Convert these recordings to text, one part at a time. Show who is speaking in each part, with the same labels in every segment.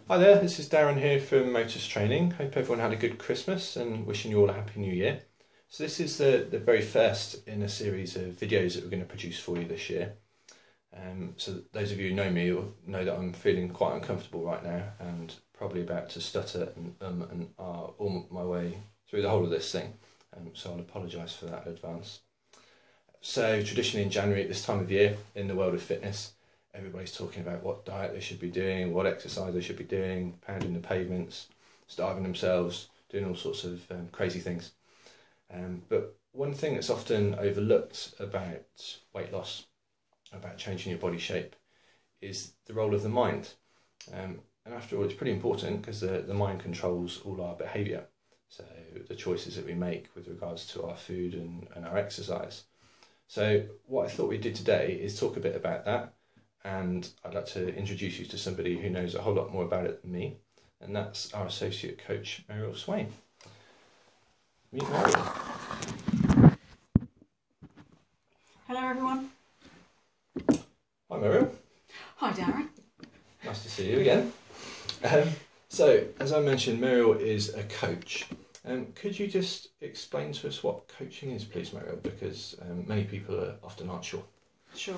Speaker 1: Hi there, this is Darren here from Motors Training. Hope everyone had a good Christmas and wishing you all a happy new year. So this is the very first in a series of videos that we're going to produce for you this year. So those of you who know me will know that I'm feeling quite uncomfortable right now and probably about to stutter and are all my way through the whole of this thing. So I'll apologise for that in advance. So traditionally in January at this time of year in the world of fitness, everybody's talking about what diet they should be doing, what exercise they should be doing, pounding the pavements, starving themselves, doing all sorts of crazy things. But one thing that's often overlooked about weight loss, about changing your body shape, is the role of the mind. And after all, it's pretty important because the mind controls all our behaviour. So the choices that we make with regards to our food and our exercise. So what I thought we'd do today is talk a bit about that. And I'd like to introduce you to somebody who knows a whole lot more about it than me, and that's our associate coach, Meriel Swain. Meet Meriel.
Speaker 2: Hello everyone.
Speaker 1: Hi Meriel.
Speaker 2: Hi Darren.
Speaker 1: Nice to see you again. So, as I mentioned, Meriel is a coach. Could you just explain to us what coaching is, please, Meriel? Because many people often aren't sure.
Speaker 2: Sure.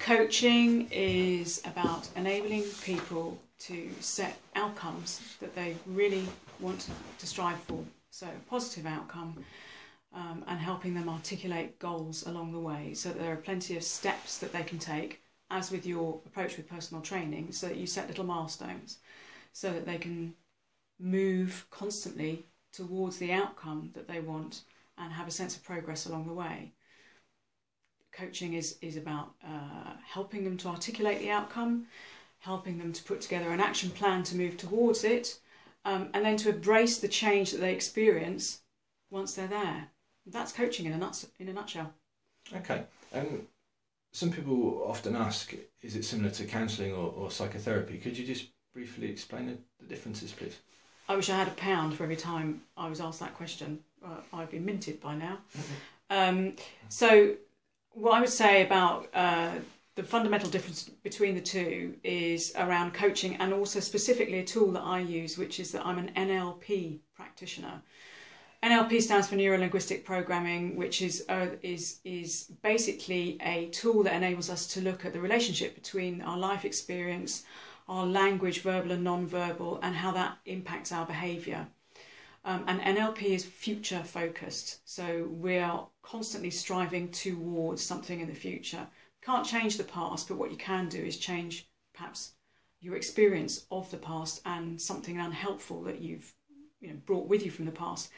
Speaker 2: Coaching is about enabling people to set outcomes that they really want to strive for, so a positive outcome, and helping them articulate goals along the way, so that there are plenty of steps that they can take, as with your approach with personal training, so that you set little milestones, so that they can move constantly towards the outcome that they want and have a sense of progress along the way. Coaching is about helping them to articulate the outcome, helping them to put together an action plan to move towards it, and then to embrace the change that they experience once they're there. That's coaching in a nutshell.
Speaker 1: Okay. Some people often ask, is it similar to counselling or psychotherapy? Could you just briefly explain the differences, please?
Speaker 2: I wish I had £1 for every time I was asked that question. I've been minted by now. So what I would say about the fundamental difference between the two is around coaching, and also specifically a tool that I use, which is that I'm an NLP practitioner. NLP stands for Neuro Linguistic Programming, which is basically a tool that enables us to look at the relationship between our life experience, our language, verbal and non-verbal, and how that impacts our behaviour. And NLP is future focused, so we are constantly striving towards something in the future. Can't change the past, but what you can do is change perhaps your experience of the past and something unhelpful that you've brought with you from the past.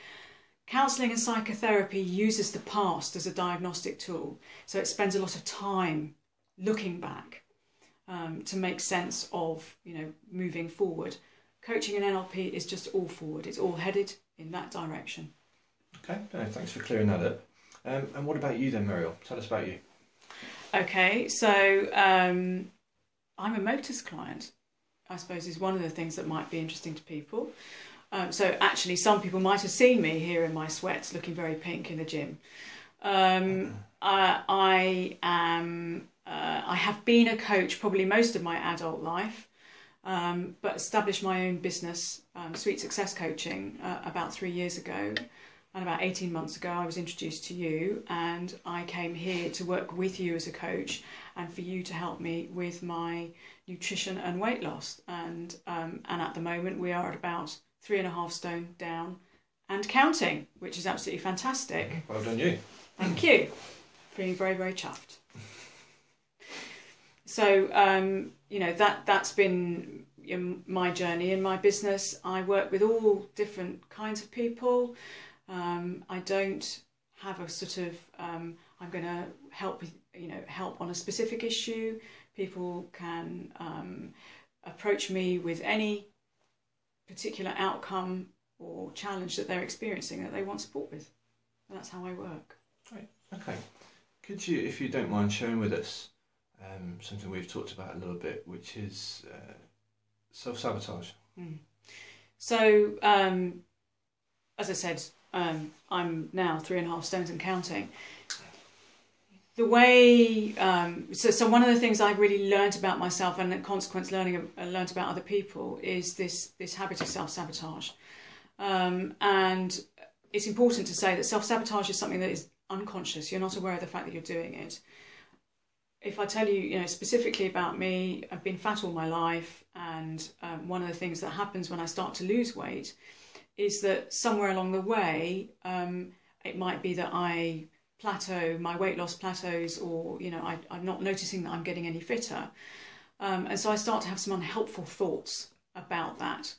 Speaker 2: Counselling and psychotherapy uses the past as a diagnostic tool, so it spends a lot of time looking back to make sense of moving forward. Coaching and NLP is just all forward. It's all headed in that direction.
Speaker 1: Okay, thanks for clearing that up. And what about you then, Meriel? Tell us about you.
Speaker 2: Okay, so I'm a Motors client, I suppose, is one of the things that might be interesting to people. So actually some people might have seen me here in my sweats looking very pink in the gym. I have been a coach probably most of my adult life. But established my own business, Sweet Success Coaching, about 3 years ago, and about 18 months ago I was introduced to you, and I came here to work with you as a coach and for you to help me with my nutrition and weight loss. And at the moment we are at about 3.5 stone down and counting, which is absolutely fantastic.
Speaker 1: Well done you.
Speaker 2: Thank you. Feeling very, very chuffed. So, that's been my journey in my business. I work with all different kinds of people. I don't have a sort of, I'm going to help on a specific issue. People can approach me with any particular outcome or challenge that they're experiencing that they want support with. And that's how I work.
Speaker 1: Right. Okay. Could you, if you don't mind, sharing with us something we've talked about a little bit, which is self-sabotage?
Speaker 2: So, as I said, I'm now 3.5 stones and counting. the way, so one of the things I've really learned about myself, and in consequence learned about other people, is this habit of self-sabotage. And it's important to say that self-sabotage is something that is unconscious. You're not aware of the fact that you're doing it. If I tell you, specifically about me, I've been fat all my life, and one of the things that happens when I start to lose weight is that somewhere along the way, it might be that I plateau, my weight loss plateaus, or I'm not noticing that I'm getting any fitter, and so I start to have some unhelpful thoughts about that.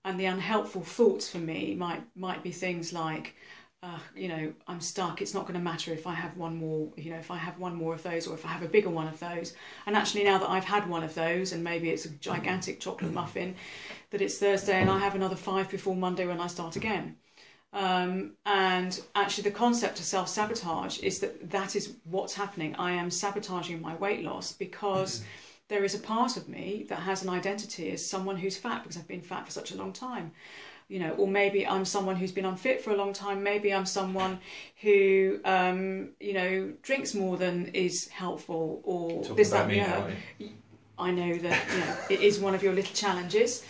Speaker 2: And the unhelpful thoughts for me might be things like, I'm stuck. It's not going to matter if I have one more, if I have one more of those, or if I have a bigger one of those. And actually, now that I've had one of those, and maybe it's a gigantic chocolate muffin, that it's Thursday and I have another 5 before Monday when I start again. And actually, the concept of self-sabotage is that is what's happening. I am sabotaging my weight loss because there is a part of me that has an identity as someone who's fat because I've been fat for such a long time. Or maybe I'm someone who's been unfit for a long time. Maybe I'm someone who, drinks more than is helpful, or
Speaker 1: Talk
Speaker 2: this,
Speaker 1: about
Speaker 2: that,
Speaker 1: me,
Speaker 2: and the other. I know that it is one of your little challenges.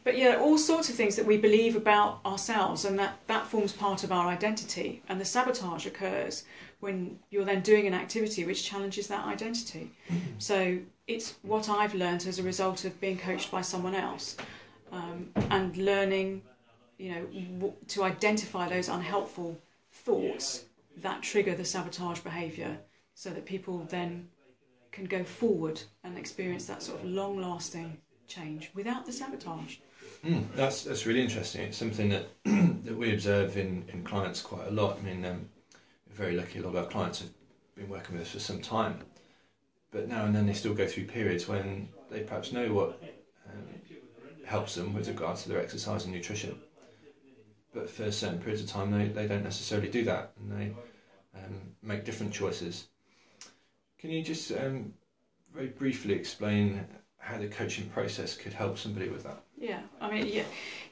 Speaker 2: But all sorts of things that we believe about ourselves, and that forms part of our identity. And the sabotage occurs when you're then doing an activity which challenges that identity. So it's what I've learned as a result of being coached by someone else. And learning, to identify those unhelpful thoughts that trigger the sabotage behaviour, so that people then can go forward and experience that sort of long-lasting change without the sabotage.
Speaker 1: That's really interesting. It's something that that we observe in clients quite a lot. I mean, we're very lucky. A lot of our clients have been working with us for some time, but now and then they still go through periods when they perhaps know what helps them with regards to their exercise and nutrition, but for certain periods of time they don't necessarily do that, and they make different choices. Can you just very briefly explain how the coaching process could help somebody with that?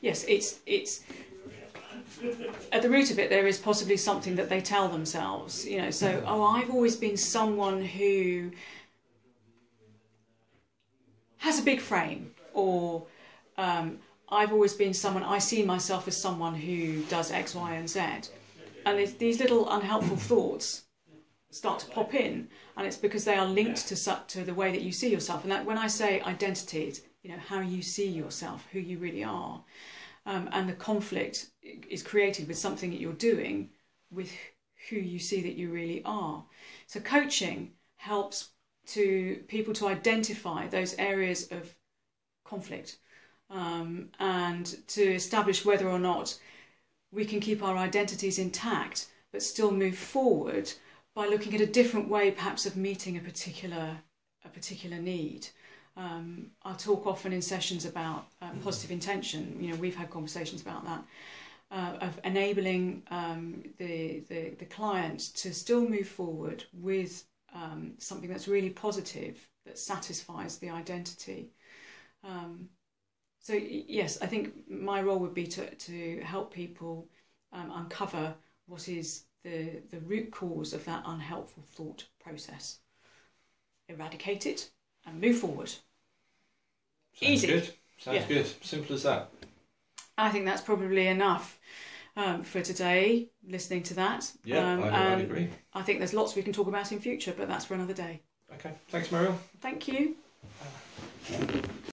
Speaker 2: Yes, it's at the root of it there is possibly something that they tell themselves, I've always been someone who has a big frame, or I've always been someone, I see myself as someone who does X, Y and Z. And these little unhelpful thoughts start to pop in, and it's because they are linked to the way that you see yourself. And that, when I say identity, it's how you see yourself, who you really are. And the conflict is created with something that you're doing with who you see that you really are. So coaching helps people to identify those areas of conflict, and to establish whether or not we can keep our identities intact but still move forward by looking at a different way perhaps of meeting a particular need. I talk often in sessions about positive intention. We've had conversations about that, of enabling the client to still move forward with something that's really positive, that satisfies the identity. So yes, I think my role would be to help people uncover what is the root cause of that unhelpful thought process, eradicate it, and move forward.
Speaker 1: Sounds
Speaker 2: Easy.
Speaker 1: Good. Sounds good. Simple as that.
Speaker 2: I think that's probably enough for today, listening to that.
Speaker 1: Yeah, I'd agree.
Speaker 2: I think there's lots we can talk about in future, but that's for another day.
Speaker 1: Okay. Thanks, Meriel.
Speaker 2: Thank you.